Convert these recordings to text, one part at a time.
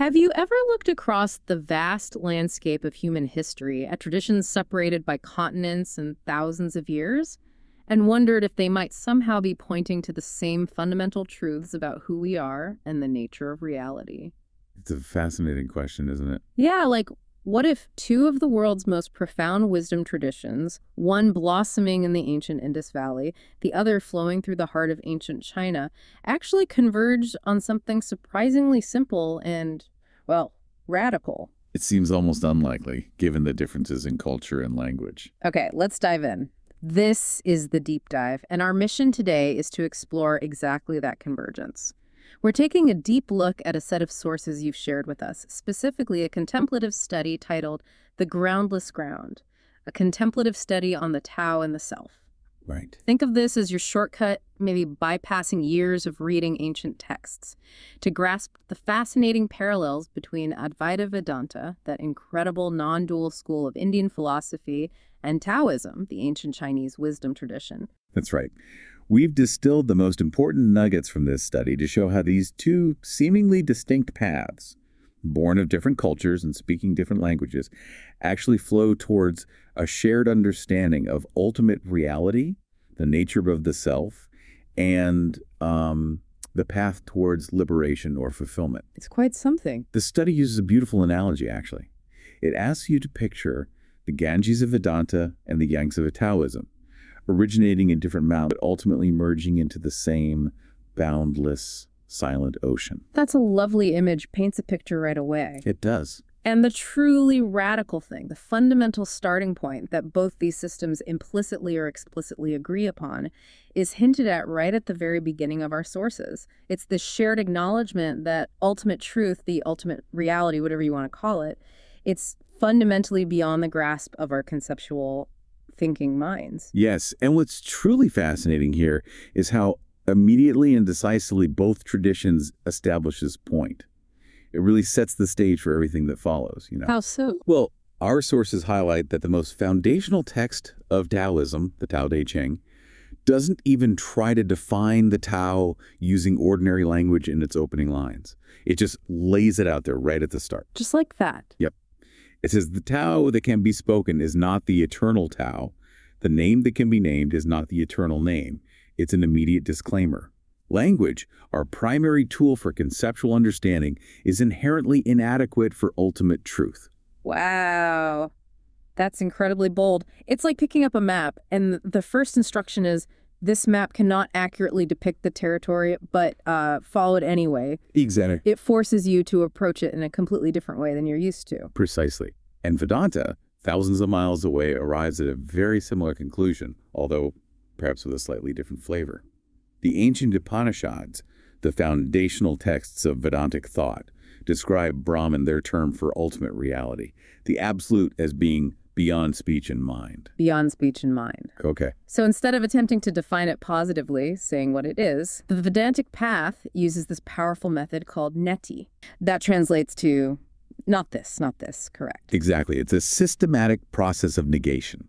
Have you ever looked across the vast landscape of human history at traditions separated by continents and thousands of years, and wondered if they might somehow be pointing to the same fundamental truths about who we are and the nature of reality? It's a fascinating question, isn't it? Yeah, like, what if two of the world's most profound wisdom traditions, one blossoming in the ancient Indus Valley, the other flowing through the heart of ancient China, actually converged on something surprisingly simple and, well, radical? It seems almost unlikely, given the differences in culture and language. Okay, let's dive in. This is the deep dive, and our mission today is to explore exactly that convergence. We're taking a deep look at a set of sources you've shared with us, specifically a contemplative study titled The Groundless Ground, a contemplative study on the Tao and the self. Right. Think of this as your shortcut, maybe bypassing years of reading ancient texts, to grasp the fascinating parallels between Advaita Vedanta, that incredible non-dual school of Indian philosophy, and Taoism, the ancient Chinese wisdom tradition. That's right. We've distilled the most important nuggets from this study to show how these two seemingly distinct paths, born of different cultures and speaking different languages, actually flow towards a shared understanding of ultimate reality, the nature of the self, and the path towards liberation or fulfillment. It's quite something. The study uses a beautiful analogy, actually. It asks you to picture the Ganges of Vedanta and the Yangtze of Taoism, originating in different mountains, but ultimately merging into the same boundless, silent ocean. That's a lovely image, paints a picture right away. It does. And the truly radical thing, the fundamental starting point that both these systems implicitly or explicitly agree upon, is hinted at right at the very beginning of our sources. It's this shared acknowledgement that ultimate truth, the ultimate reality, whatever you want to call it, it's fundamentally beyond the grasp of our conceptual thinking minds. Yes, and what's truly fascinating here is how immediately and decisively both traditions establish this point. It really sets the stage for everything that follows, you know. How so? Well, our sources highlight that the most foundational text of Taoism, the Tao Te Ching, doesn't even try to define the Tao using ordinary language in its opening lines. It just lays it out there right at the start. Just like that. Yep. It says the Tao that can be spoken is not the eternal Tao. The name that can be named is not the eternal name. It's an immediate disclaimer. Language, our primary tool for conceptual understanding, is inherently inadequate for ultimate truth. Wow. That's incredibly bold. It's like picking up a map, and the first instruction is, this map cannot accurately depict the territory, but follow it anyway. Exactly. It forces you to approach it in a completely different way than you're used to. Precisely. And Vedanta, thousands of miles away, arrives at a very similar conclusion, although perhaps with a slightly different flavor. The ancient Upanishads, the foundational texts of Vedantic thought, describe Brahman, their term for ultimate reality, the absolute as being beyond speech and mind. Beyond speech and mind. Okay. So instead of attempting to define it positively, saying what it is, the Vedantic path uses this powerful method called neti. That translates to not this, correct? Exactly. It's a systematic process of negation.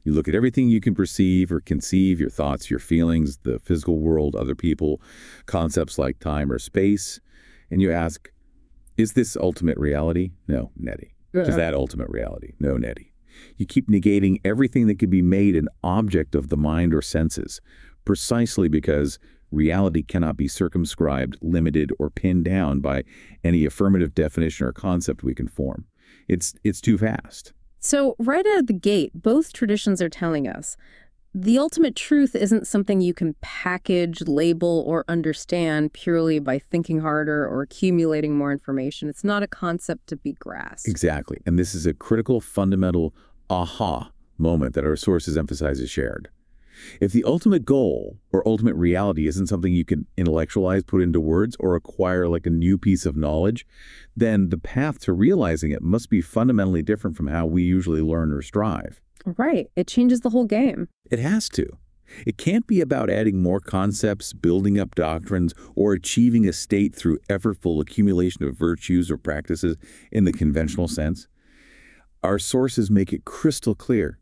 You look at everything you can perceive or conceive, your thoughts, your feelings, the physical world, other people, concepts like time or space, and you ask, is this ultimate reality? No, neti. Is that ultimate reality? No, neti. You keep negating everything that could be made an object of the mind or senses, precisely because reality cannot be circumscribed, limited, or pinned down by any affirmative definition or concept we can form. It's too fast. So right out of the gate, both traditions are telling us the ultimate truth isn't something you can package, label, or understand purely by thinking harder or accumulating more information. It's not a concept to be grasped. Exactly. And this is a critical, fundamental aha moment that our sources emphasize is shared. If the ultimate goal or ultimate reality isn't something you can intellectualize, put into words, or acquire like a new piece of knowledge, then the path to realizing it must be fundamentally different from how we usually learn or strive. Right. It changes the whole game. It has to. It can't be about adding more concepts, building up doctrines, or achieving a state through effortful accumulation of virtues or practices in the conventional sense. Our sources make it crystal clear.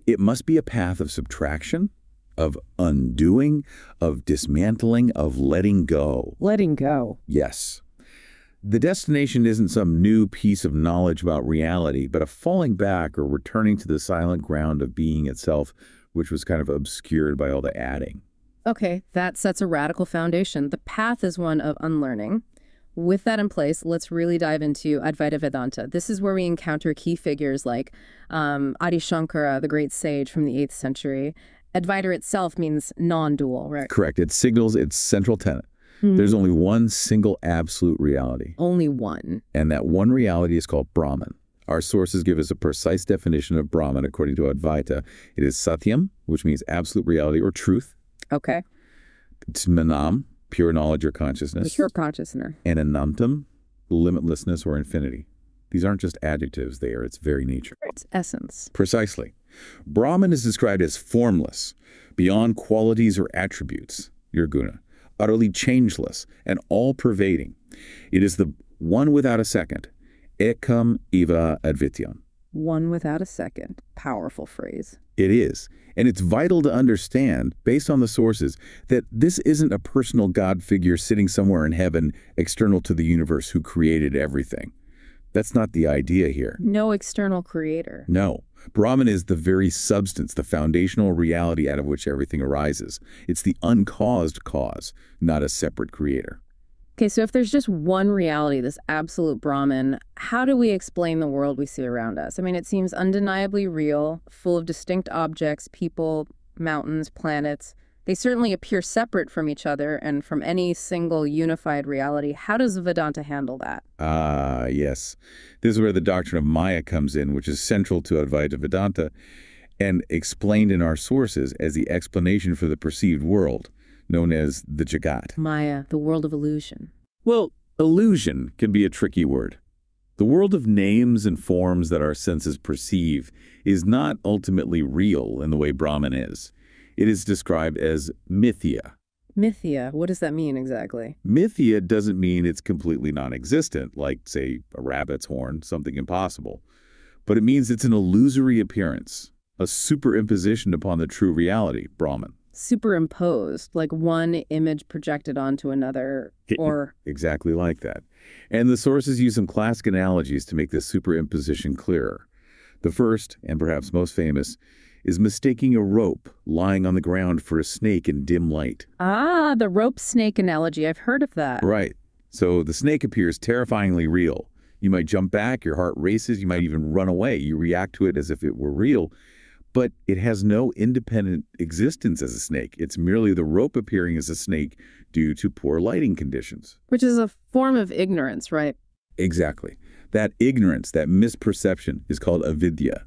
It must be a path of subtraction, of undoing, of dismantling, of letting go. Letting go. Yes. The destination isn't some new piece of knowledge about reality, but a falling back or returning to the silent ground of being itself, which was kind of obscured by all the adding. Okay, that sets a radical foundation. The path is one of unlearning. With that in place, let's really dive into Advaita Vedanta. This is where we encounter key figures like Adi Shankara, the great sage from the 8th century. Advaita itself means non-dual, right? Correct. It signals its central tenet. There's only one single absolute reality. Only one. And that one reality is called Brahman. Our sources give us a precise definition of Brahman according to Advaita. It is Satyam, which means absolute reality or truth. Okay. It's Manam, pure knowledge or consciousness. Pure consciousness. And Anantam, limitlessness or infinity. These aren't just adjectives, they are its very nature. It's essence. Precisely. Brahman is described as formless, beyond qualities or attributes, nirguna, utterly changeless, and all-pervading. It is the one without a second, ekam eva advityam. One without a second. Powerful phrase. It is. And it's vital to understand, based on the sources, that this isn't a personal God figure sitting somewhere in heaven external to the universe who created everything. That's not the idea here. No external creator. No. Brahman is the very substance, the foundational reality out of which everything arises. It's the uncaused cause, not a separate creator. Okay, so if there's just one reality, this absolute Brahman, how do we explain the world we see around us? I mean, it seems undeniably real, full of distinct objects, people, mountains, planets. They certainly appear separate from each other and from any single unified reality. How does Vedanta handle that? Yes. This is where the doctrine of Maya comes in, which is central to Advaita Vedanta and explained in our sources as the explanation for the perceived world, known as the Jagat. Maya, the world of illusion. Well, illusion can be a tricky word. The world of names and forms that our senses perceive is not ultimately real in the way Brahman is. It is described as mithya. Mithya, what does that mean exactly? Mithya doesn't mean it's completely non-existent, like, say, a rabbit's horn, something impossible. But it means it's an illusory appearance, a superimposition upon the true reality, Brahman. Superimposed, like one image projected onto another, or... Exactly like that. And the sources use some classic analogies to make this superimposition clearer. The first, and perhaps most famous, is mistaking a rope lying on the ground for a snake in dim light. Ah, the rope-snake analogy. I've heard of that. Right. So the snake appears terrifyingly real. You might jump back, your heart races, you might even run away. You react to it as if it were real. But it has no independent existence as a snake. It's merely the rope appearing as a snake due to poor lighting conditions. Which is a form of ignorance, right? Exactly. That ignorance, that misperception, is called avidya.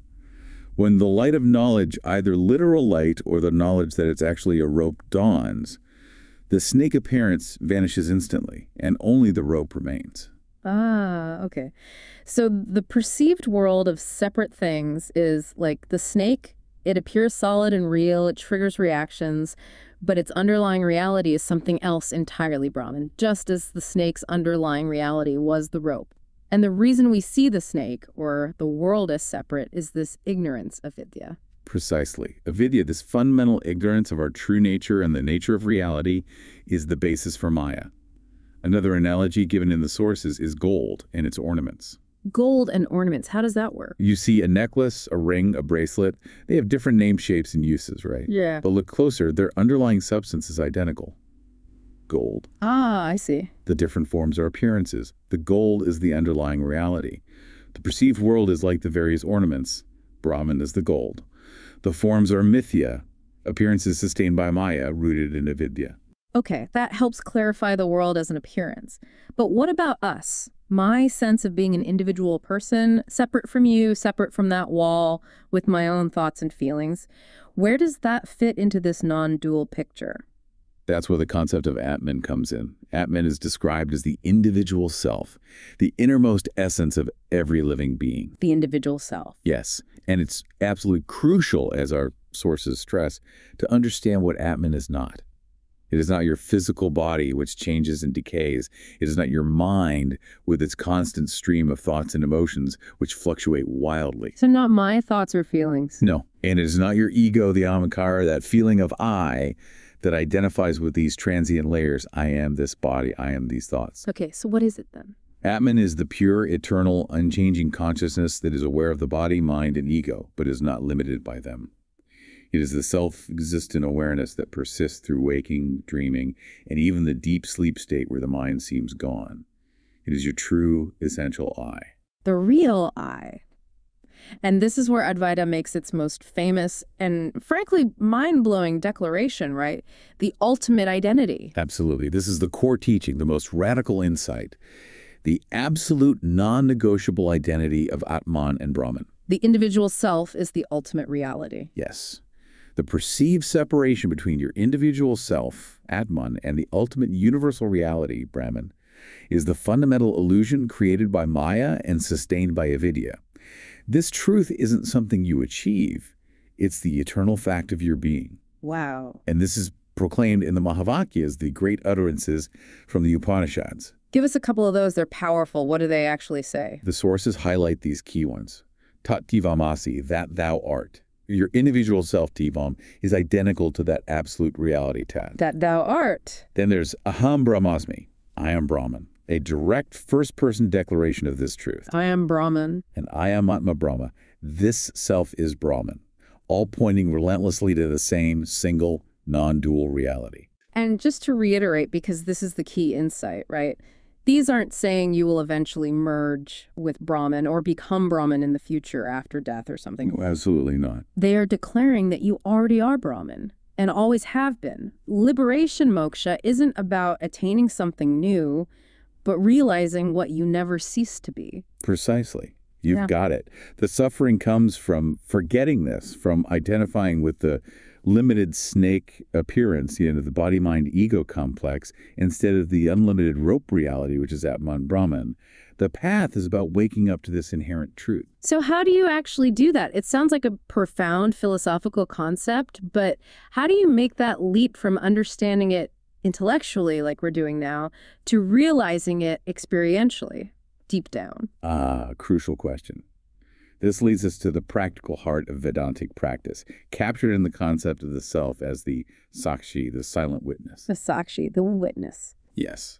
When the light of knowledge, either literal light or the knowledge that it's actually a rope, dawns, the snake appearance vanishes instantly, and only the rope remains. Ah, okay. So the perceived world of separate things is like the snake. It appears solid and real, it triggers reactions, but its underlying reality is something else entirely, Brahman, just as the snake's underlying reality was the rope. And the reason we see the snake, or the world as separate, is this ignorance of Vidya. Precisely. Avidya, this fundamental ignorance of our true nature and the nature of reality, is the basis for Maya. Another analogy given in the sources is gold and its ornaments. Gold and ornaments, how does that work? You see a necklace, a ring, a bracelet. They have different name shapes and uses, right? Yeah. But look closer, their underlying substance is identical. Gold. Ah, I see. The different forms are appearances. The gold is the underlying reality. The perceived world is like the various ornaments. Brahman is the gold. The forms are mithya, appearances sustained by Maya, rooted in avidya. Okay, that helps clarify the world as an appearance. But what about us? My sense of being an individual person, separate from you, separate from that wall, with my own thoughts and feelings. Where does that fit into this non-dual picture? That's where the concept of Atman comes in. Atman is described as the individual self, the innermost essence of every living being. The individual self. Yes, and it's absolutely crucial, as our sources stress, to understand what Atman is not. It is not your physical body, which changes and decays. It is not your mind, with its constant stream of thoughts and emotions, which fluctuate wildly. So not my thoughts or feelings. No, and it is not your ego, the ahamkara, that feeling of I, that identifies with these transient layers. I am this body, I am these thoughts. Okay, so what is it then? Atman is the pure, eternal, unchanging consciousness that is aware of the body, mind, and ego, but is not limited by them. It is the self-existent awareness that persists through waking, dreaming, and even the deep sleep state where the mind seems gone. It is your true, essential I. The real I. And this is where Advaita makes its most famous and, frankly, mind-blowing declaration, right? The ultimate identity. Absolutely. This is the core teaching, the most radical insight. The absolute non-negotiable identity of Atman and Brahman. The individual self is the ultimate reality. Yes. The perceived separation between your individual self, Atman, and the ultimate universal reality, Brahman, is the fundamental illusion created by Maya and sustained by avidya. This truth isn't something you achieve. It's the eternal fact of your being. Wow. And this is proclaimed in the Mahavakyas, the great utterances from the Upanishads. Give us a couple of those. They're powerful. What do they actually say? The sources highlight these key ones. Tat Tivamasi, that thou art. Your individual self, Tivam, is identical to that absolute reality, Tat. That thou art. Then there's Aham Brahmasmi, I am Brahman, a direct first-person declaration of this truth. I am Brahman. And I am Atma Brahma. This self is Brahman, all pointing relentlessly to the same single, non-dual reality. And just to reiterate, because this is the key insight, right? These aren't saying you will eventually merge with Brahman or become Brahman in the future after death or something. No, absolutely not. They are declaring that you already are Brahman and always have been. Liberation moksha isn't about attaining something new, but realizing what you never ceased to be. Precisely. You've got it. The suffering comes from forgetting this, from identifying with the limited snake appearance, the body-mind-ego complex, instead of the unlimited rope reality, which is Atman Brahman. The path is about waking up to this inherent truth. So how do you actually do that? It sounds like a profound philosophical concept, but how do you make that leap from understanding it intellectually, like we're doing now, to realizing it experientially, deep down? Crucial question. This leads us to the practical heart of Vedantic practice, captured in the concept of the self as the Sakshi, the silent witness. The Sakshi, the witness. Yes.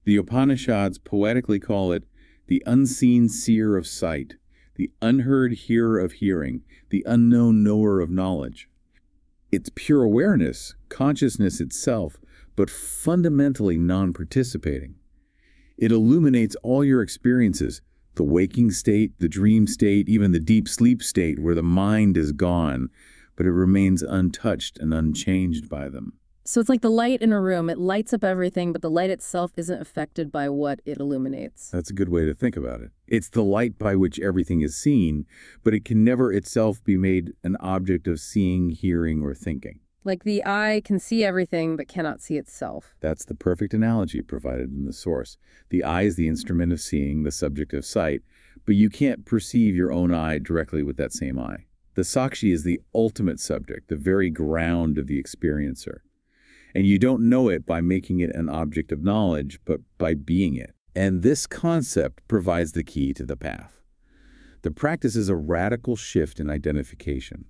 The Upanishads poetically call it the unseen seer of sight, the unheard hearer of hearing, the unknown knower of knowledge. It's pure awareness, consciousness itself, but fundamentally non-participating. It illuminates all your experiences, the waking state, the dream state, even the deep sleep state where the mind is gone, but it remains untouched and unchanged by them. So it's like the light in a room. It lights up everything, but the light itself isn't affected by what it illuminates. That's a good way to think about it. It's the light by which everything is seen, but it can never itself be made an object of seeing, hearing, or thinking. Like the eye can see everything, but cannot see itself. That's the perfect analogy provided in the source. The eye is the instrument of seeing, the subject of sight, but you can't perceive your own eye directly with that same eye. The Sakshi is the ultimate subject, the very ground of the experiencer. And you don't know it by making it an object of knowledge, but by being it. And this concept provides the key to the path. The practice is a radical shift in identification.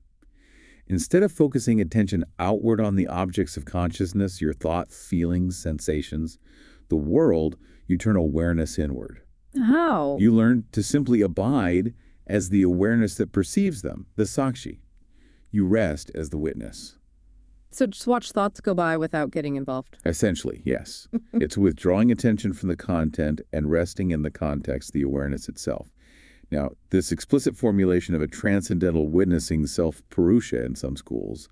Instead of focusing attention outward on the objects of consciousness, your thoughts, feelings, sensations, the world, you turn awareness inward. How? You learn to simply abide as the awareness that perceives them, the Sakshi. You rest as the witness. So just watch thoughts go by without getting involved. Essentially, yes. It's withdrawing attention from the content and resting in the context, the awareness itself. Now, this explicit formulation of a transcendental witnessing self-purusha in some schools,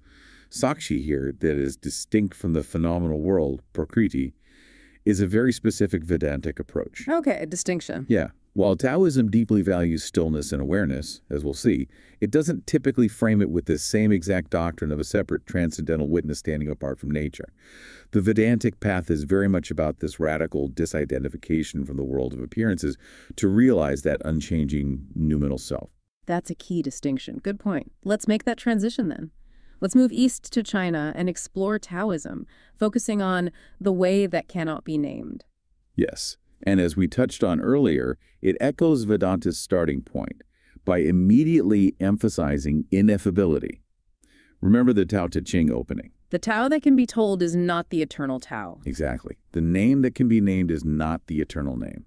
Sakshi here, that is distinct from the phenomenal world, Prakriti, is a very specific Vedantic approach. Okay, a distinction. Yeah. While Taoism deeply values stillness and awareness, as we'll see, it doesn't typically frame it with this same exact doctrine of a separate transcendental witness standing apart from nature. The Vedantic path is very much about this radical disidentification from the world of appearances to realize that unchanging noumenal self. That's a key distinction. Good point. Let's make that transition then. Let's move east to China and explore Taoism, focusing on the way that cannot be named. Yes. And as we touched on earlier, it echoes Vedanta's starting point by immediately emphasizing ineffability. Remember the Tao Te Ching opening. The Tao that can be told is not the eternal Tao. Exactly. The name that can be named is not the eternal name.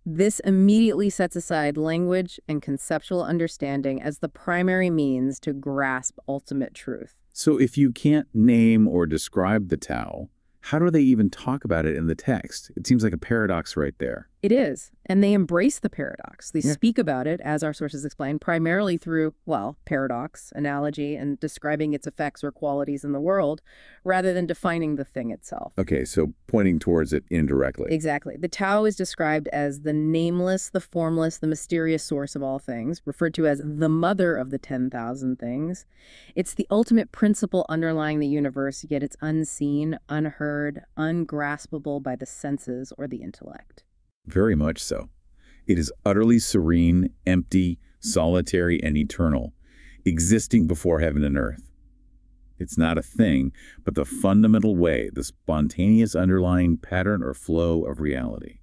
This immediately sets aside language and conceptual understanding as the primary means to grasp ultimate truth. So if you can't name or describe the Tao, how do they even talk about it in the text? It seems like a paradox right there. It is, and they embrace the paradox. They Yeah. speak about it, as our sources explain, primarily through, well, paradox, analogy, and describing its effects or qualities in the world, rather than defining the thing itself. Okay, so pointing towards it indirectly. Exactly. The Tao is described as the nameless, the formless, the mysterious source of all things, referred to as the mother of the 10,000 things. It's the ultimate principle underlying the universe, yet it's unseen, unheard, ungraspable by the senses or the intellect. Very much so. It is utterly serene, empty, solitary, and eternal, existing before heaven and earth. It's not a thing, but the fundamental way, the spontaneous underlying pattern or flow of reality.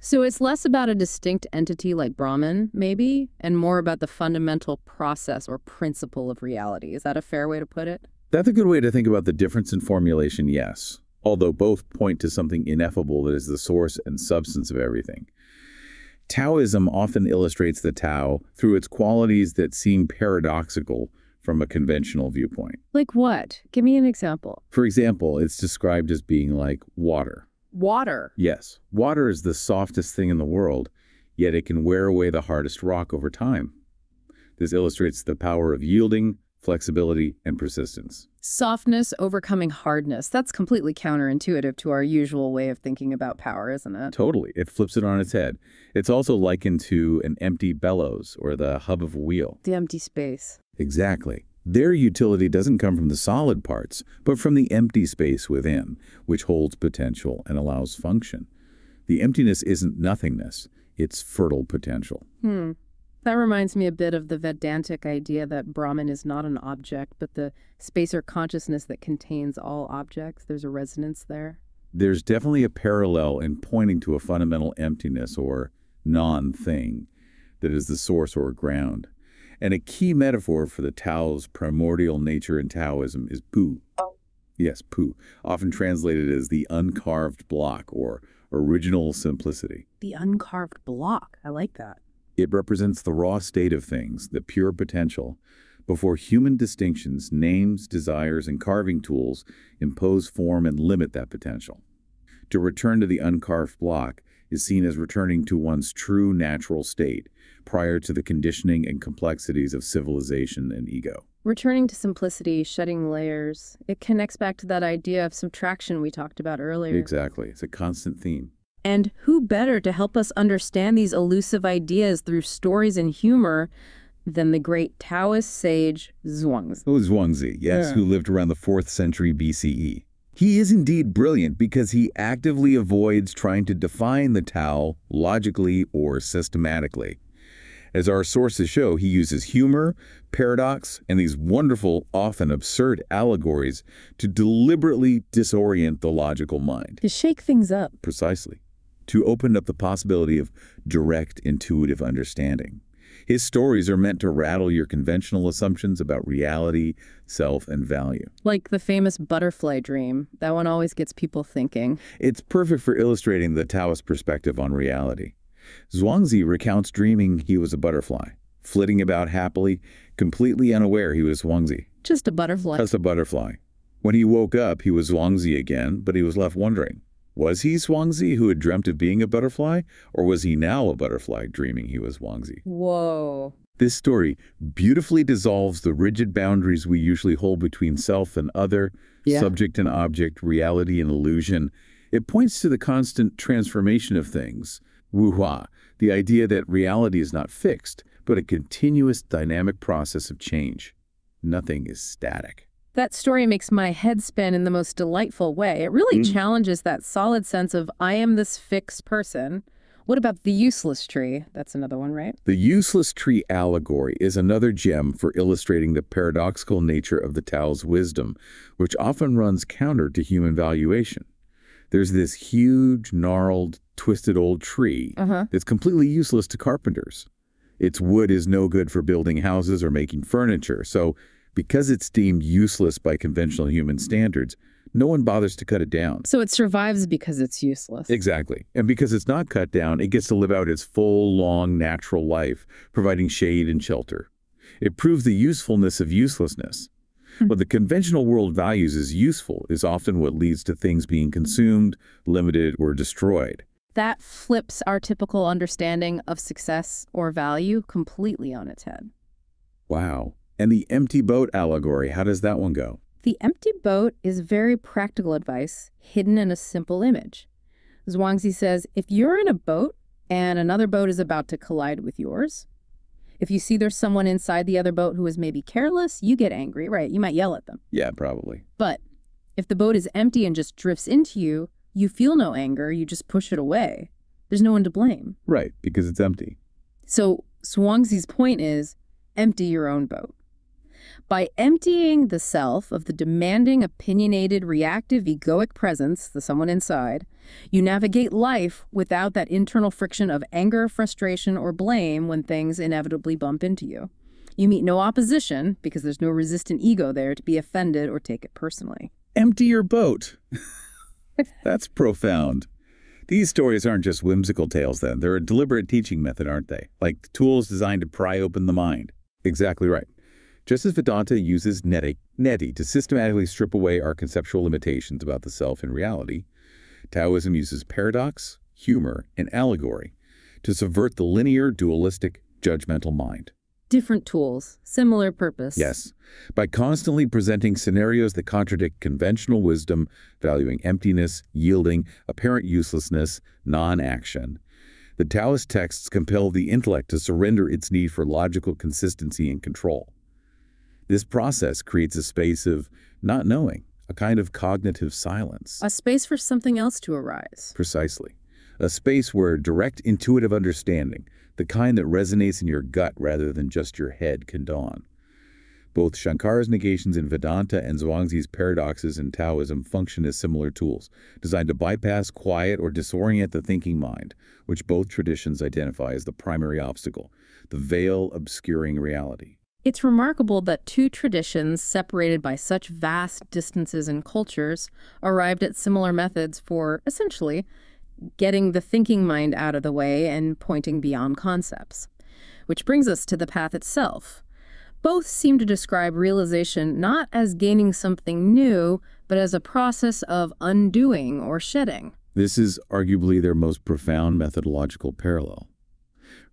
So it's less about a distinct entity like Brahman, maybe, and more about the fundamental process or principle of reality. Is that a fair way to put it? That's a good way to think about the difference in formulation, yes, although both point to something ineffable that is the source and substance of everything. Taoism often illustrates the Tao through its qualities that seem paradoxical from a conventional viewpoint. Like what? Give me an example. For example, it's described as being like water. Water. Yes, water is the softest thing in the world, yet it can wear away the hardest rock over time. This illustrates the power of yielding, flexibility, and persistence. Softness overcoming hardness. That's completely counterintuitive to our usual way of thinking about power, isn't it? Totally. It flips it on its head. It's also likened to an empty bellows or the hub of a wheel. The empty space. Exactly. Their utility doesn't come from the solid parts, but from the empty space within, which holds potential and allows function. The emptiness isn't nothingness. It's fertile potential. That reminds me a bit of the Vedantic idea that Brahman is not an object, but the space or consciousness that contains all objects. There's a resonance there. There's definitely a parallel in pointing to a fundamental emptiness or non-thing that is the source or ground. And a key metaphor for the Tao's primordial nature in Taoism is Pu. Yes, Pu, often translated as the uncarved block or original simplicity. The uncarved block. I like that. It represents the raw state of things, the pure potential, before human distinctions, names, desires, and carving tools impose form and limit that potential. To return to the uncarved block is seen as returning to one's true natural state, prior to the conditioning and complexities of civilization and ego. Returning to simplicity, shedding layers, it connects back to that idea of subtraction we talked about earlier. Exactly. It's a constant theme. And who better to help us understand these elusive ideas through stories and humor than the great Taoist sage Zhuangzi? Oh, Zhuangzi, yes, Yeah. who lived around the 4th century BCE. He is indeed brilliant because he actively avoids trying to define the Tao logically or systematically. As our sources show, he uses humor, paradox, and these wonderful, often absurd allegories to deliberately disorient the logical mind. To shake things up. Precisely. To open up the possibility of direct, intuitive understanding. His stories are meant to rattle your conventional assumptions about reality, self, and value. Like the famous butterfly dream. That one always gets people thinking. It's perfect for illustrating the Taoist perspective on reality. Zhuangzi recounts dreaming he was a butterfly, flitting about happily, completely unaware he was Zhuangzi. Just a butterfly. Just a butterfly. When he woke up, he was Zhuangzi again, but he was left wondering, was he Zhuangzi who had dreamt of being a butterfly, or was he now a butterfly dreaming he was Zhuangzi? Whoa. This story beautifully dissolves the rigid boundaries we usually hold between self and other, subject and object, reality and illusion. It points to the constant transformation of things, wuhua, the idea that reality is not fixed, but a continuous dynamic process of change. Nothing is static. That story makes my head spin in the most delightful way. It really challenges that solid sense of, I am this fixed person. What about the useless tree? That's another one, right? The useless tree allegory is another gem for illustrating the paradoxical nature of the Tao's wisdom, which often runs counter to human valuation. There's this huge, gnarled, twisted old tree that's completely useless to carpenters. Its wood is no good for building houses or making furniture, so because it's deemed useless by conventional human standards, No one bothers to cut it down. So it survives because it's useless. Exactly. And because it's not cut down, it gets to live out its full, long, natural life, providing shade and shelter. It proves the usefulness of uselessness. What the conventional world values as useful is often what leads to things being consumed, limited, or destroyed. That flips our typical understanding of success or value completely on its head. Wow. And the empty boat allegory, how does that one go? The empty boat is very practical advice hidden in a simple image. Zhuangzi says, if you're in a boat and another boat is about to collide with yours, if you see there's someone inside the other boat who is maybe careless, you get angry, right? You might yell at them. Yeah, probably. But if the boat is empty and just drifts into you, you feel no anger, you just push it away. There's no one to blame. Right, because it's empty. So Zhuangzi's point is, empty your own boat. By emptying the self of the demanding, opinionated, reactive, egoic presence, the someone inside, you navigate life without that internal friction of anger, frustration, or blame when things inevitably bump into you. You meet no opposition because there's no resistant ego there to be offended or take it personally. Empty your boat. That's profound. These stories aren't just whimsical tales, then. They're a deliberate teaching method, aren't they? Like tools designed to pry open the mind. Exactly right. Just as Vedanta uses neti to systematically strip away our conceptual limitations about the self and reality, Taoism uses paradox, humor, and allegory to subvert the linear, dualistic, judgmental mind. Different tools, similar purpose. Yes. By constantly presenting scenarios that contradict conventional wisdom, valuing emptiness, yielding, apparent uselessness, non-action, the Taoist texts compel the intellect to surrender its need for logical consistency and control. This process creates a space of not knowing, a kind of cognitive silence. A space for something else to arise. Precisely. A space where direct intuitive understanding, the kind that resonates in your gut rather than just your head, can dawn. Both Shankara's negations in Vedanta and Zhuangzi's paradoxes in Taoism function as similar tools, designed to bypass, quiet, or disorient the thinking mind, which both traditions identify as the primary obstacle, the veil obscuring reality. It's remarkable that two traditions separated by such vast distances and cultures arrived at similar methods for, essentially, getting the thinking mind out of the way and pointing beyond concepts. Which brings us to the path itself. Both seem to describe realization not as gaining something new, but as a process of undoing or shedding. This is arguably their most profound methodological parallel.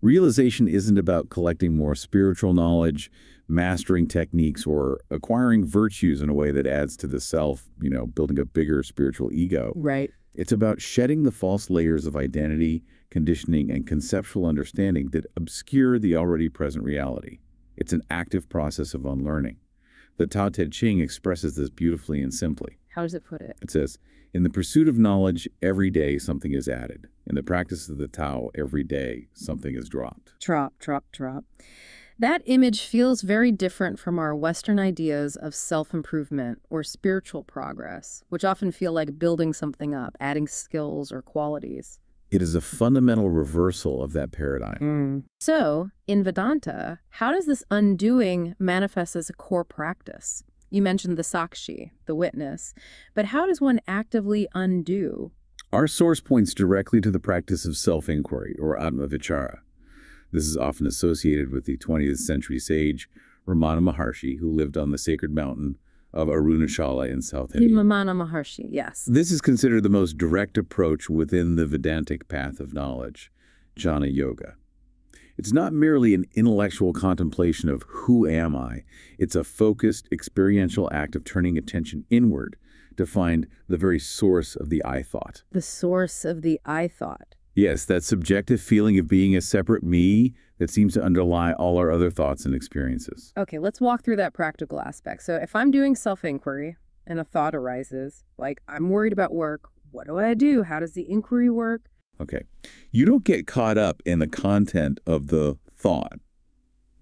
Realization isn't about collecting more spiritual knowledge, mastering techniques, or acquiring virtues in a way that adds to the self, building a bigger spiritual ego. Right. It's about shedding the false layers of identity, conditioning, and conceptual understanding that obscure the already present reality. It's an active process of unlearning. The Tao Te Ching expresses this beautifully and simply. How does it put it? It says, in the pursuit of knowledge, every day something is added. In the practice of the Tao, every day something is dropped. Drop, drop, drop. That image feels very different from our Western ideas of self-improvement or spiritual progress, which often feel like building something up, adding skills or qualities. It is a fundamental reversal of that paradigm. So, in Vedanta, how does this undoing manifest as a core practice? You mentioned the sakshi, the witness, but how does one actively undo? Our source points directly to the practice of self-inquiry, or atma-vichara. This is often associated with the 20th century sage Ramana Maharshi, who lived on the sacred mountain of Arunachala in South India. Ramana Maharshi, yes. This is considered the most direct approach within the Vedantic path of knowledge, jnana yoga. It's not merely an intellectual contemplation of who am I. It's a focused, experiential act of turning attention inward to find the very source of the I thought. The source of the I thought. Yes, that subjective feeling of being a separate me that seems to underlie all our other thoughts and experiences. Okay, let's walk through that practical aspect. So if I'm doing self-inquiry and a thought arises, like I'm worried about work, what do I do? How does the inquiry work? Okay, you don't get caught up in the content of the thought,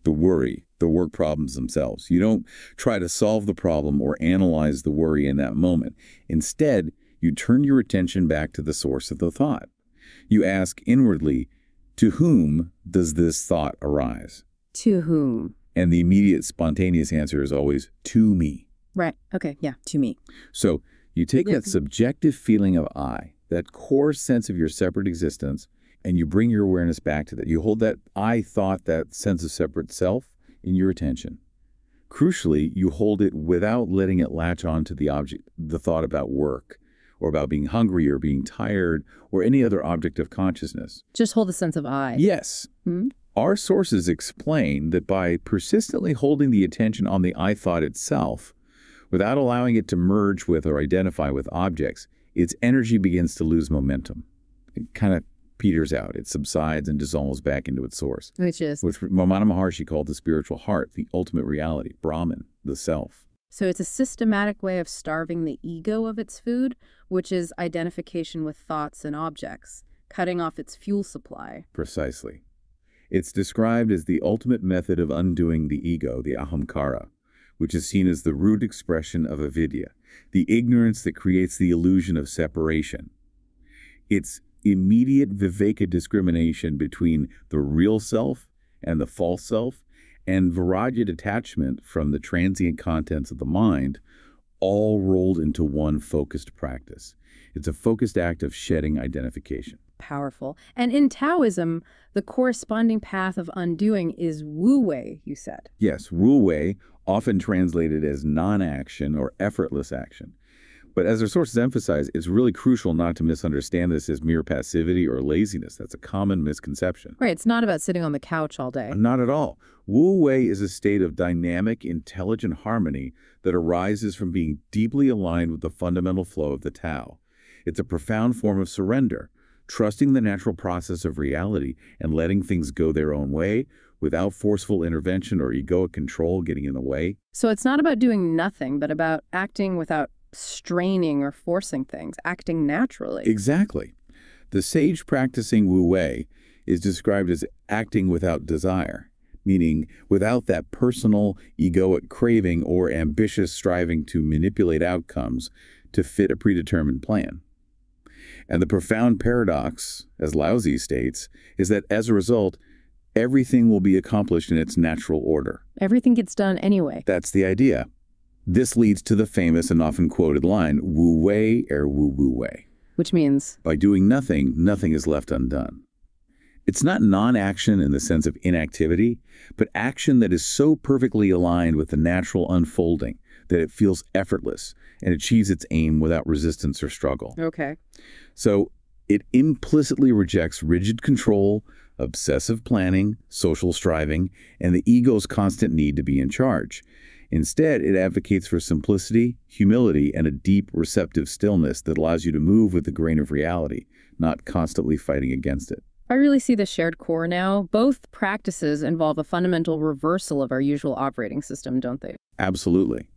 the worry, the work problems themselves. You don't try to solve the problem or analyze the worry in that moment. Instead, you turn your attention back to the source of the thought. You ask inwardly, to whom does this thought arise? To whom? And the immediate spontaneous answer is always, to me. Right. Okay. Yeah. To me. So You take Yeah. that subjective feeling of I, that core sense of your separate existence, and you bring your awareness back to that. You hold that I thought, that sense of separate self, in your attention. Crucially, you hold it without letting it latch on to the object, the thought about work, or about being hungry or being tired, or any other object of consciousness. Just hold the sense of I. Yes. Hmm? Our sources explain that by persistently holding the attention on the I thought itself, without allowing it to merge with or identify with objects, its energy begins to lose momentum. It kind of peters out. It subsides and dissolves back into its source, Which is, which Ramana Maharshi called the spiritual heart, the ultimate reality, Brahman, the self. so it's a systematic way of starving the ego of its food, which is identification with thoughts and objects, cutting off its fuel supply. Precisely. It's described as the ultimate method of undoing the ego, the ahamkara, which is seen as the root expression of avidya, the ignorance that creates the illusion of separation. It's immediate viveka discrimination between the real self and the false self, and virajya detachment from the transient contents of the mind, all rolled into one focused practice. It's a focused act of shedding identification. Powerful. And in Taoism, the corresponding path of undoing is Wu Wei, you said. Yes, Wu Wei, often translated as non-action or effortless action. But as our sources emphasize, it's really crucial not to misunderstand this as mere passivity or laziness. That's a common misconception. Right, it's not about sitting on the couch all day. Not at all. Wu Wei is a state of dynamic, intelligent harmony that arises from being deeply aligned with the fundamental flow of the Tao. It's a profound form of surrender, trusting the natural process of reality and letting things go their own way without forceful intervention or egoic control getting in the way. So it's not about doing nothing, but about acting without straining or forcing things, acting naturally. Exactly. The sage practicing Wu Wei is described as acting without desire, meaning without that personal, egoic craving or ambitious striving to manipulate outcomes to fit a predetermined plan. And the profound paradox, as Laozi states, is that as a result, everything will be accomplished in its natural order. Everything gets done anyway. That's the idea. This leads to the famous and often quoted line, Wu Wei er Wu Wu Wei. Which means, By doing nothing, nothing is left undone. It's not non-action in the sense of inactivity, but action that is so perfectly aligned with the natural unfolding that it feels effortless and achieves its aim without resistance or struggle. okay. So it implicitly rejects rigid control, obsessive planning, social striving, and the ego's constant need to be in charge. Instead, it advocates for simplicity, humility, and a deep, receptive stillness that allows you to move with the grain of reality, not constantly fighting against it. I really see the shared core now. Both practices involve a fundamental reversal of our usual operating system, don't they? Absolutely.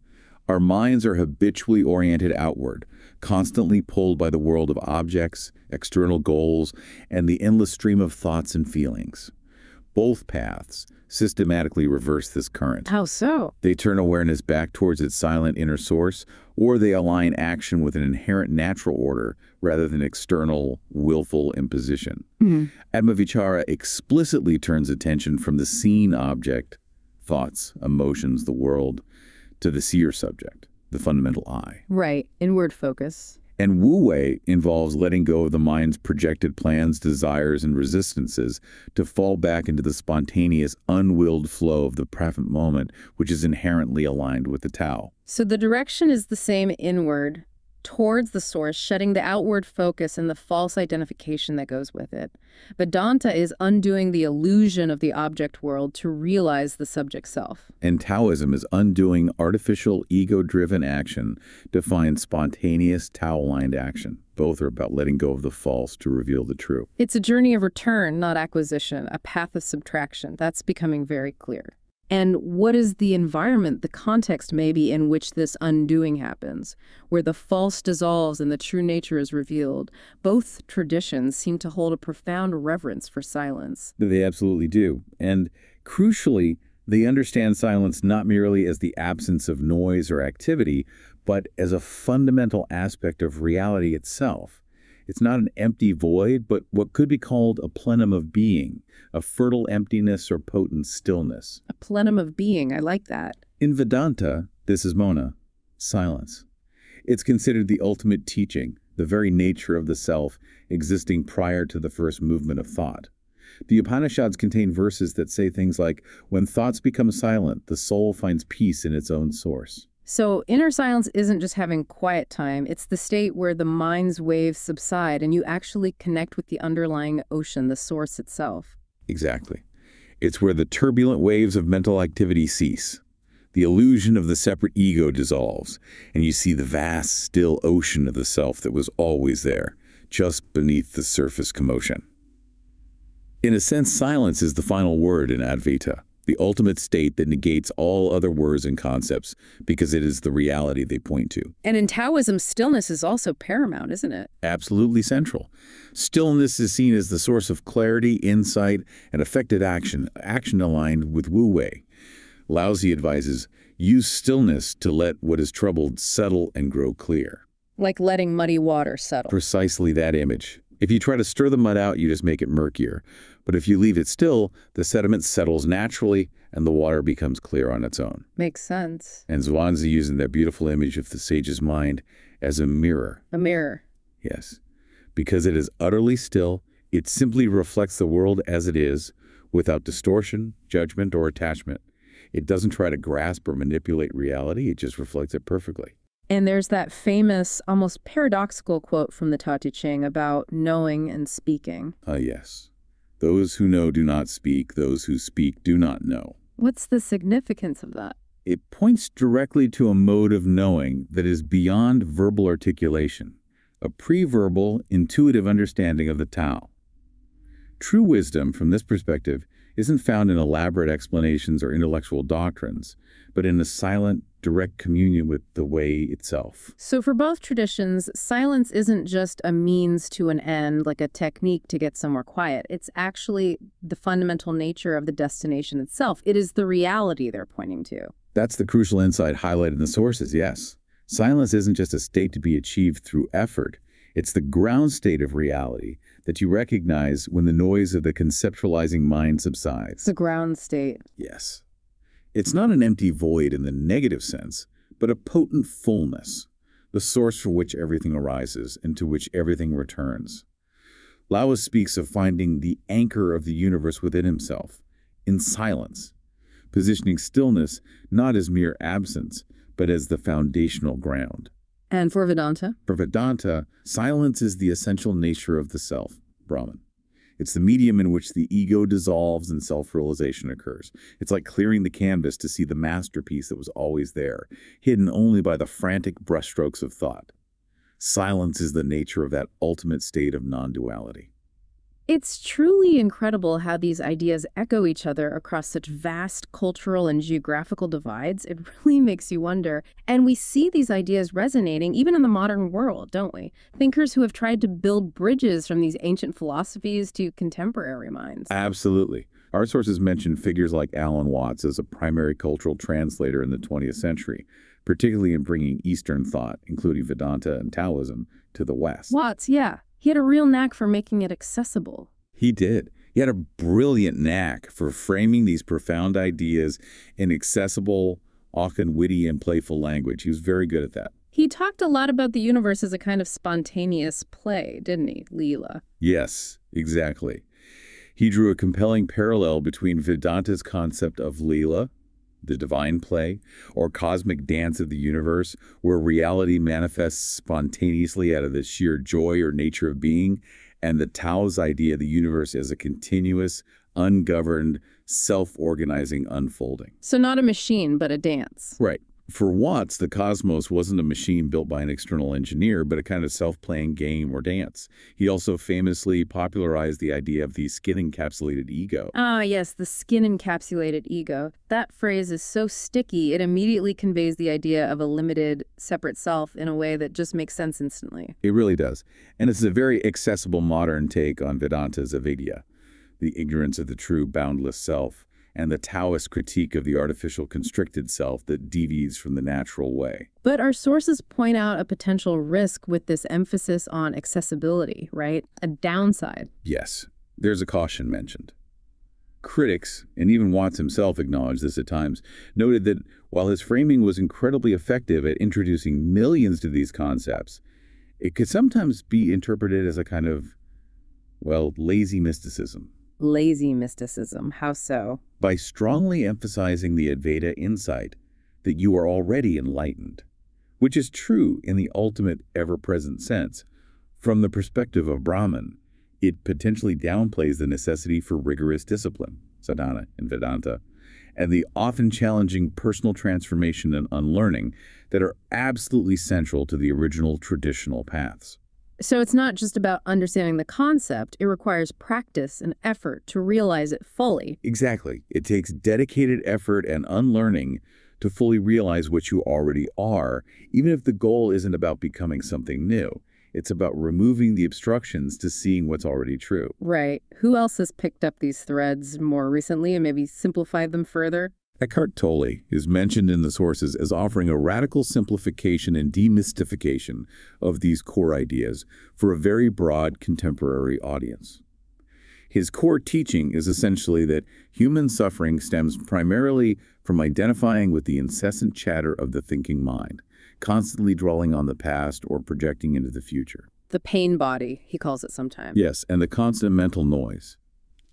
Our minds are habitually oriented outward, constantly pulled by the world of objects, external goals, and the endless stream of thoughts and feelings. Both paths systematically reverse this current. How so? They turn awareness back towards its silent inner source, or they align action with an inherent natural order rather than external, willful imposition. Atmavichara explicitly turns attention from the seen object, thoughts, emotions, the world, to the seer subject, the fundamental I. Right, inward focus. And Wu Wei involves letting go of the mind's projected plans, desires, and resistances to fall back into the spontaneous, unwilled flow of the present moment, which is inherently aligned with the Tao. So the direction is the same inward, towards the source, shedding the outward focus and the false identification that goes with it. Vedanta is undoing the illusion of the object world to realize the subject self. And Taoism is undoing artificial, ego-driven action to find spontaneous, Tao-aligned action. Both are about letting go of the false to reveal the true. It's a journey of return, not acquisition, a path of subtraction. That's becoming very clear. And what is the environment, the context maybe, in which this undoing happens, where the false dissolves and the true nature is revealed? Both traditions seem to hold a profound reverence for silence. They absolutely do. And crucially, they understand silence not merely as the absence of noise or activity, but as a fundamental aspect of reality itself. It's not an empty void, but what could be called a plenum of being, a fertile emptiness or potent stillness. A plenum of being, I like that. In Vedanta, this is Mona, silence. It's considered the ultimate teaching, the very nature of the self existing prior to the first movement of thought. The Upanishads contain verses that say things like, when thoughts become silent, the soul finds peace in its own source. So inner silence isn't just having quiet time, it's the state where the mind's waves subside and you actually connect with the underlying ocean, the source itself. Exactly. It's where the turbulent waves of mental activity cease. The illusion of the separate ego dissolves, and you see the vast, still ocean of the self that was always there, just beneath the surface commotion. In a sense, silence is the final word in Advaita, the ultimate state that negates all other words and concepts because it is the reality they point to. And in Taoism, stillness is also paramount, isn't it? Absolutely central. Stillness is seen as the source of clarity, insight, and effective action aligned with Wu Wei. Laozi advises, use stillness to let what is troubled settle and grow clear. Like letting muddy water settle. Precisely that image. If you try to stir the mud out, you just make it murkier. But if you leave it still, the sediment settles naturally and the water becomes clear on its own. Makes sense. And Zhuangzi using that beautiful image of the sage's mind as a mirror. A mirror. Yes. Because it is utterly still, it simply reflects the world as it is, without distortion, judgment, or attachment. It doesn't try to grasp or manipulate reality, it just reflects it perfectly. And there's that famous, almost paradoxical quote from the Tao Te Ching about knowing and speaking. Yes. Those who know do not speak, those who speak do not know. What's the significance of that? It points directly to a mode of knowing that is beyond verbal articulation, a pre-verbal, intuitive understanding of the Tao. True wisdom, from this perspective, isn't found in elaborate explanations or intellectual doctrines, but in a silent, direct communion with the way itself. So for both traditions, silence isn't just a means to an end, like a technique to get somewhere quiet. It's actually the fundamental nature of the destination itself. It is the reality they're pointing to. That's the crucial insight highlighted in the sources, yes. Silence isn't just a state to be achieved through effort. It's the ground state of reality that you recognize when the noise of the conceptualizing mind subsides. The ground state. Yes. It's not an empty void in the negative sense, but a potent fullness, the source from which everything arises and to which everything returns. Laozi speaks of finding the anchor of the universe within himself, in silence, positioning stillness not as mere absence, but as the foundational ground. And for Vedanta? For Vedanta, silence is the essential nature of the self, Brahman. It's the medium in which the ego dissolves and self-realization occurs. It's like clearing the canvas to see the masterpiece that was always there, hidden only by the frantic brushstrokes of thought. Silence is the nature of that ultimate state of non-duality. It's truly incredible how these ideas echo each other across such vast cultural and geographical divides. It really makes you wonder. And we see these ideas resonating even in the modern world, don't we? Thinkers who have tried to build bridges from these ancient philosophies to contemporary minds. Absolutely. Our sources mention figures like Alan Watts as a primary cultural translator in the 20th century, particularly in bringing Eastern thought, including Vedanta and Taoism, to the West. Watts, yeah. He had a real knack for making it accessible. He did. He had a brilliant knack for framing these profound ideas in accessible, often witty and playful language. He was very good at that. He talked a lot about the universe as a kind of spontaneous play, didn't he, Leela? Yes, exactly. He drew a compelling parallel between Vedanta's concept of Leela, the divine play, or cosmic dance of the universe, where reality manifests spontaneously out of the sheer joy or nature of being, and the Tao's idea of the universe as a continuous, ungoverned, self-organizing unfolding. So not a machine, but a dance. Right. For Watts, the cosmos wasn't a machine built by an external engineer, but a kind of self-playing game or dance. He also famously popularized the idea of the skin-encapsulated ego. Ah, yes, the skin-encapsulated ego. That phrase is so sticky, it immediately conveys the idea of a limited, separate self in a way that just makes sense instantly. It really does. And it's a very accessible modern take on Vedanta's avidya, the ignorance of the true boundless self, and the Taoist critique of the artificial constricted self that deviates from the natural way. But our sources point out a potential risk with this emphasis on accessibility, right? A downside. Yes, there's a caution mentioned. Critics, and even Watts himself acknowledged this at times, noted that While his framing was incredibly effective at introducing millions to these concepts, it could sometimes be interpreted as a kind of, well, lazy mysticism. Lazy mysticism. How so? By strongly emphasizing the Advaita insight that you are already enlightened, which is true in the ultimate ever-present sense. From the perspective of Brahman, it potentially downplays the necessity for rigorous discipline, sadhana in Vedanta, and the often challenging personal transformation and unlearning that are absolutely central to the original traditional paths. So it's not just about understanding the concept, it requires practice and effort to realize it fully. Exactly. It takes dedicated effort and unlearning to fully realize what you already are, even if the goal isn't about becoming something new. It's about removing the obstructions to seeing what's already true. Right. Who else has picked up these threads more recently and maybe simplified them further? Eckhart Tolle is mentioned in the sources as offering a radical simplification and demystification of these core ideas for a very broad contemporary audience. His core teaching is essentially that human suffering stems primarily from identifying with the incessant chatter of the thinking mind, constantly dwelling on the past or projecting into the future. The pain body, he calls it sometimes. Yes, and the constant mental noise.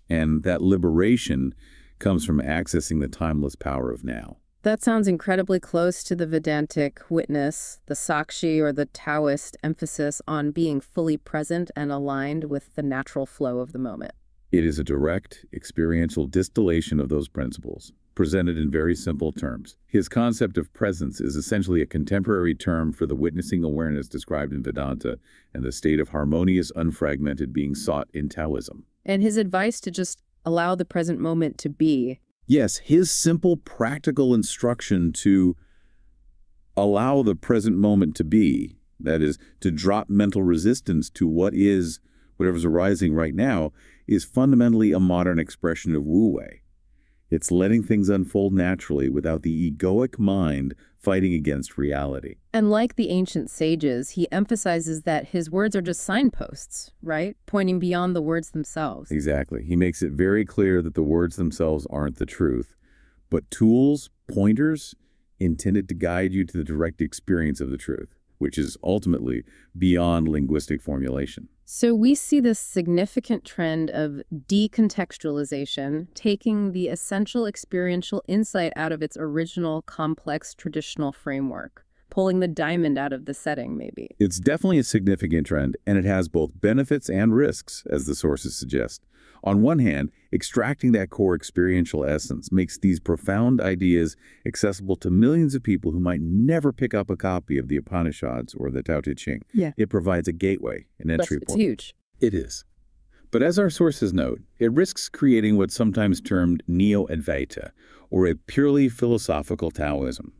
And that liberation comes from accessing the timeless power of now. That sounds incredibly close to the Vedantic witness, the Sakshi or the Taoist emphasis on being fully present and aligned with the natural flow of the moment. It is a direct, experiential distillation of those principles, presented in very simple terms. His concept of presence is essentially a contemporary term for the witnessing awareness described in Vedanta and the state of harmonious, unfragmented being sought in Taoism. And his advice to just allow the present moment to be. Yes, his simple, practical instruction to allow the present moment to be, that is, to drop mental resistance to whatever's arising right now, is fundamentally a modern expression of wu-wei. It's letting things unfold naturally without the egoic mind fighting against reality. And like the ancient sages, he emphasizes that his words are just signposts, right? Pointing beyond the words themselves. Exactly. He makes it very clear that the words themselves aren't the truth, but tools, pointers, intended to guide you to the direct experience of the truth, which is ultimately beyond linguistic formulation. So we see this significant trend of decontextualization, taking the essential experiential insight out of its original complex traditional framework, pulling the diamond out of the setting, maybe. It's definitely a significant trend, and it has both benefits and risks, as the sources suggest. On one hand, extracting that core experiential essence makes these profound ideas accessible to millions of people who might never pick up a copy of the Upanishads or the Tao Te Ching. Yeah. It provides a gateway, an entry It's point. huge. It is. But as our sources note, it risks creating what's sometimes termed neo-Advaita, or a purely philosophical Taoism.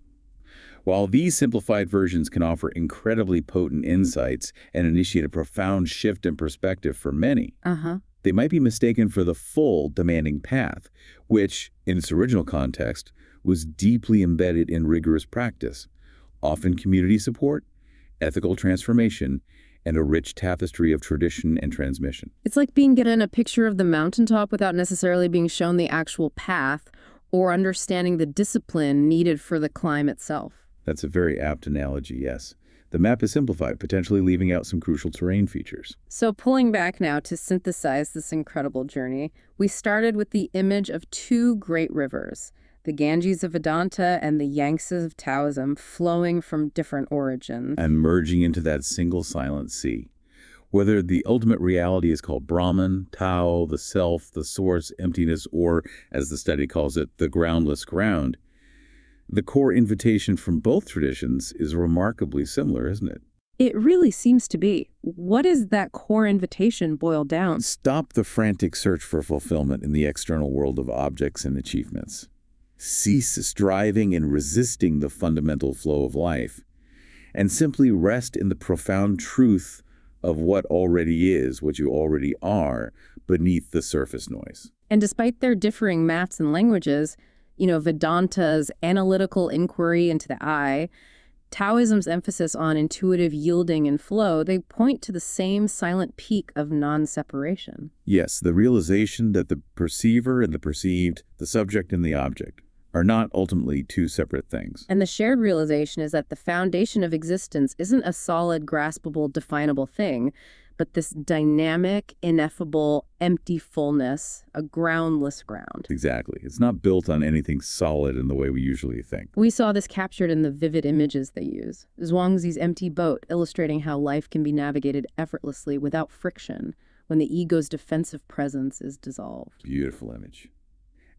While these simplified versions can offer incredibly potent insights and initiate a profound shift in perspective for many, they might be mistaken for the full demanding path, which, in its original context, was deeply embedded in rigorous practice, often community support, ethical transformation, and a rich tapestry of tradition and transmission. It's like being given a picture of the mountaintop without necessarily being shown the actual path or understanding the discipline needed for the climb itself. That's a very apt analogy, yes. The map is simplified, potentially leaving out some crucial terrain features. So pulling back now to synthesize this incredible journey, we started with the image of two great rivers, the Ganges of Vedanta and the Yangtze of Taoism, flowing from different origins. And merging into that single silent sea. Whether the ultimate reality is called Brahman, Tao, the self, the source, emptiness, or, as the study calls it, the groundless ground, the core invitation from both traditions is remarkably similar, isn't it? It really seems to be. What is that core invitation boiled down? Stop the frantic search for fulfillment in the external world of objects and achievements. Cease striving and resisting the fundamental flow of life, and simply rest in the profound truth of what already is, what you already are, beneath the surface noise. And despite their differing maths and languages, Vedanta's analytical inquiry into the I, Taoism's emphasis on intuitive yielding and flow, they point to the same silent peak of non-separation. Yes, the realization that the perceiver and the perceived, the subject and the object, are not ultimately two separate things. And the shared realization is that the foundation of existence isn't a solid, graspable, definable thing, but this dynamic, ineffable, empty fullness, a groundless ground. Exactly. It's not built on anything solid in the way we usually think. We saw this captured in the vivid images they use. Zhuangzi's empty boat, illustrating how life can be navigated effortlessly without friction when the ego's defensive presence is dissolved. Beautiful image.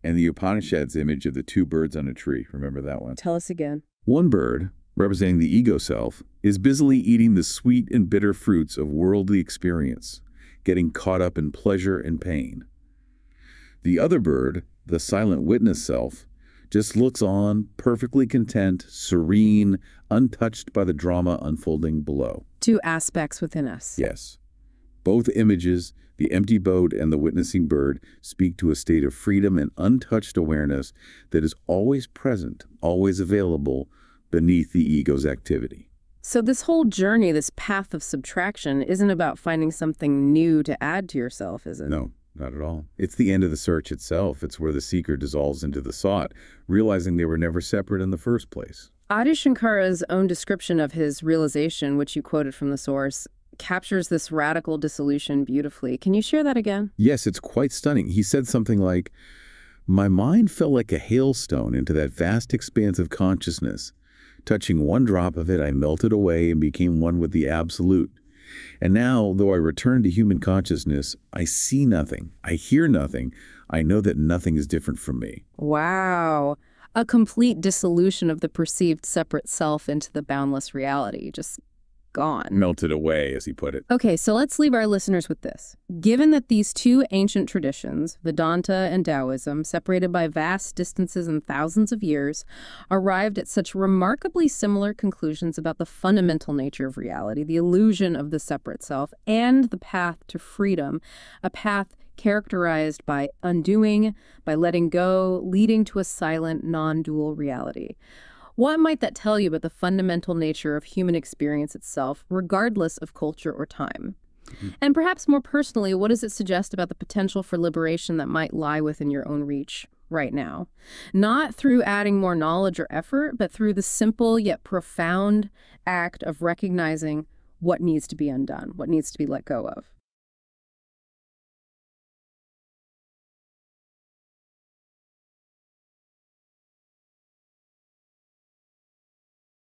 And the Upanishad's image of the two birds on a tree. Remember that one? Tell us again. One bird, representing the ego self, is busily eating the sweet and bitter fruits of worldly experience, getting caught up in pleasure and pain. The other bird, the silent witness self, just looks on, perfectly content, serene, untouched by the drama unfolding below. Two aspects within us. Yes. Both images, the empty boat and the witnessing bird, speak to a state of freedom and untouched awareness that is always present, always available, beneath the ego's activity. So this whole journey, this path of subtraction, isn't about finding something new to add to yourself, is it? No, not at all. It's the end of the search itself. It's where the seeker dissolves into the sought, realizing they were never separate in the first place. Adi Shankara's own description of his realization, which you quoted from the source, captures this radical dissolution beautifully. Can you share that again? Yes, it's quite stunning. He said something like, "My mind fell like a hailstone into that vast expanse of consciousness. Touching one drop of it, I melted away and became one with the Absolute. And now, though I return to human consciousness, I see nothing, I hear nothing, I know that nothing is different from me." Wow. A complete dissolution of the perceived separate self into the boundless reality. Just gone. Melted away, as he put it. Okay, so let's leave our listeners with this. Given that these two ancient traditions, Vedanta and Taoism, separated by vast distances and thousands of years, arrived at such remarkably similar conclusions about the fundamental nature of reality, the illusion of the separate self, and the path to freedom, a path characterized by undoing, by letting go, leading to a silent, non-dual reality. What might that tell you about the fundamental nature of human experience itself, regardless of culture or time? And perhaps more personally, what does it suggest about the potential for liberation that might lie within your own reach right now? Not through adding more knowledge or effort, but through the simple yet profound act of recognizing what needs to be undone, what needs to be let go of.